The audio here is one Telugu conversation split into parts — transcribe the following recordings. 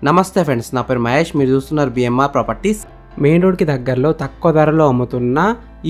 నమస్తే ఫ్రెండ్స్, నా పేరు మహేష్. మీరు చూస్తున్నారు బిఎంఆర్ ప్రాపర్టీస్. మెయిన్ రోడ్కి దగ్గరలో తక్కువ ధరలో అమ్ముతున్న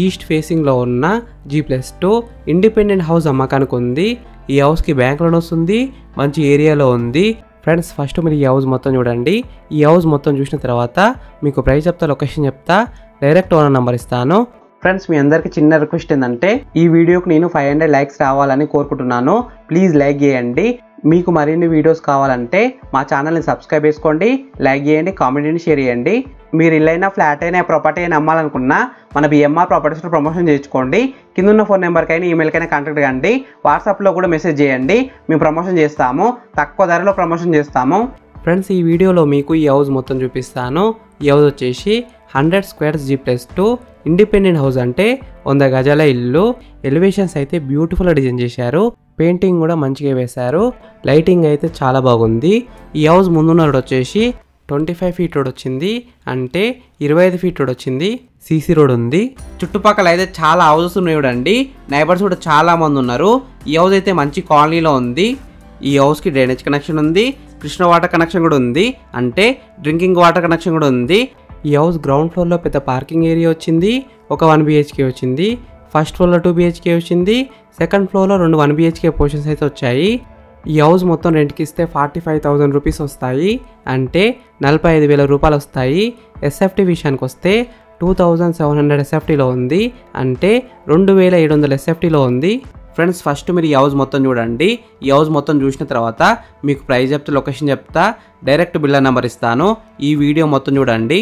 ఈస్ట్ ఫేసింగ్లో ఉన్న G+2 ఇండిపెండెంట్ హౌస్ అమ్మకానికి ఉంది. ఈ హౌస్కి బ్యాంక్ లోన్ వస్తుంది, మంచి ఏరియాలో ఉంది. ఫ్రెండ్స్, ఫస్ట్ మీరు ఈ హౌస్ మొత్తం చూడండి. ఈ హౌస్ మొత్తం చూసిన తర్వాత మీకు ప్రైస్ చెప్తా, లొకేషన్ చెప్తా, డైరెక్ట్ ఓనర్ నెంబర్ ఇస్తాను. ఫ్రెండ్స్, మీ అందరికి చిన్న రిక్వెస్ట్ ఏంటంటే ఈ వీడియోకి నేను 500 లైక్స్ రావాలని కోరుకుంటున్నాను. ప్లీజ్ లైక్ చేయండి. మీకు మరిన్ని వీడియోస్ కావాలంటే మా ఛానల్ని సబ్స్క్రైబ్ చేసుకోండి, లైక్ చేయండి, కామెంట్ చేయండి, షేర్ చేయండి. మీరు ఇల్లైనా ఫ్లాట్ అయినా ప్రాపర్టీ అయినా అమ్మాలనుకున్నా మన బిఎంఆర్ ప్రాపర్టీస్లో ప్రమోషన్ చేయించుకోండి. కింద ఉన్న ఫోన్ నెంబర్కైనా ఈమెయిల్కైనా కాంటాక్ట్ కండి. వాట్సాప్లో కూడా మెసేజ్ చేయండి, మేము ప్రమోషన్ చేస్తాము. తక్కువ ధరలో ప్రమోషన్ చేస్తాము. ఫ్రెండ్స్, ఈ వీడియోలో మీకు ఈ హౌస్ మొత్తం చూపిస్తాను. ఈ హౌస్ వచ్చేసి 100 స్క్వేర్స్ G+2 ఇండిపెండెంట్ హౌస్, అంటే 100 గజాల ఇల్లు. ఎలివేషన్స్ అయితే బ్యూటిఫుల్గా డిజైన్ చేశారు, పెయింటింగ్ కూడా మంచిగా వేశారు, లైటింగ్ అయితే చాలా బాగుంది. ఈ హౌస్ ముందున్న రోడ్ వచ్చేసి 25 ఫీట్ రోడ్ వచ్చింది, అంటే 25 ఫీట్ రోడ్ వచ్చింది. సీసీ రోడ్ ఉంది. చుట్టుపక్కల అయితే చాలా హౌసెస్ ఉన్నాయి చూడండి. నైబర్స్ కూడా చాలా మంది ఉన్నారు. ఈ హౌస్ అయితే మంచి కాలనీలో ఉంది. ఈ హౌస్కి డ్రైనేజ్ కనెక్షన్ ఉంది, కృష్ణ వాటర్ కనెక్షన్ కూడా ఉంది, అంటే డ్రింకింగ్ వాటర్ కనెక్షన్ కూడా ఉంది. ఈ హౌస్ గ్రౌండ్ ఫ్లోర్లో పెద్ద పార్కింగ్ ఏరియా వచ్చింది, ఒక 1 BHK వచ్చింది. ఫస్ట్ ఫ్లోర్లో 2 BHK వచ్చింది, సెకండ్ ఫ్లోర్లో 2 1 BHK పోర్షన్స్ అయితే వచ్చాయి. ఈ హౌస్ మొత్తం రెంట్కి ఇస్తే 45,000 రూపీస్ వస్తాయి, అంటే 45,000 రూపాయలు వస్తాయి. ఎస్ఎఫ్టీ విషయానికి వస్తే 2700 ఎస్ఎఫ్టీలో ఉంది, అంటే 2700 ఎస్ఎఫ్టీలో ఉంది. ఫ్రెండ్స్, ఫస్ట్ మీరు ఈ హౌస్ మొత్తం చూడండి. ఈ హౌస్ మొత్తం చూసిన తర్వాత మీకు ప్రైస్ చెప్తా, లొకేషన్ చెప్తా, డైరెక్ట్ బిల్డర్ నెంబర్ ఇస్తాను. ఈ వీడియో మొత్తం చూడండి.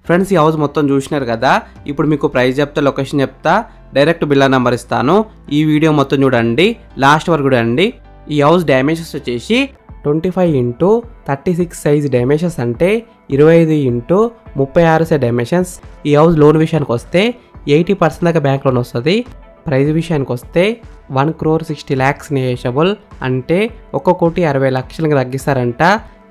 ఫ్రెండ్స్ ఈ హౌస్ మొత్తం చూసినారు కదా, ఇప్పుడు మీకు ప్రైస్ చెప్తా, లొకేషన్ చెప్తా, డైరెక్ట్ బిల్లా నెంబర్ ఇస్తాను. ఈ వీడియో మొత్తం చూడండి, లాస్ట్ వరకు చూడండి. ఈ హౌస్ డైమెన్షన్స్ వచ్చేసి 25x36 సైజ్ డైమెన్షన్స్, అంటే 25x36 సైజ్ డైమెన్షన్స్. ఈ హౌస్ లోన్ విషయానికి వస్తే 80% దాకా బ్యాంక్ లోన్ వస్తుంది. ప్రైస్ విషయానికి వస్తే 1,60,00,000 నెగోషియబుల్, అంటే 1,60,00,000 తగ్గిస్తారంట.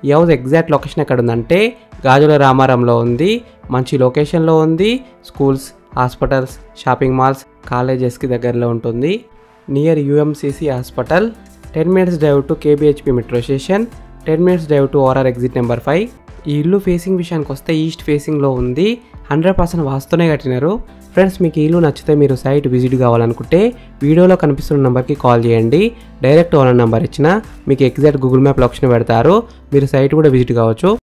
ఈ హౌస్ ఎగ్జాక్ట్ లొకేషన్ ఎక్కడ ఉందంటే గాజుల రామారంలో ఉంది. మంచి లొకేషన్లో ఉంది. స్కూల్స్, హాస్పిటల్స్, షాపింగ్ మాల్స్, కాలేజెస్కి దగ్గరలో ఉంటుంది. Near UMCC hospital. 10 minutes drive to KBHP metro station. 10 minutes drive to ORR exit number 5. ఈ ఇల్లు ఫేసింగ్ విషయానికి వస్తే ఈస్ట్ ఫేసింగ్లో ఉంది. 100% వాస్తునే కట్టినారు. ఫ్రెండ్స్ మీకు ఈ ఇల్లు నచ్చితే మీరు సైట్ విజిట్ కావాలనుకుంటే వీడియోలో కనిపిస్తున్న నెంబర్కి కాల్ చేయండి. డైరెక్ట్ ఓనర్ నెంబర్ ఇచ్చిన మీకు ఎగ్జాక్ట్ గూగుల్ మ్యాప్ లొకేషన్ పెడతారు. మీరు సైట్ కూడా విజిట్ కావచ్చు.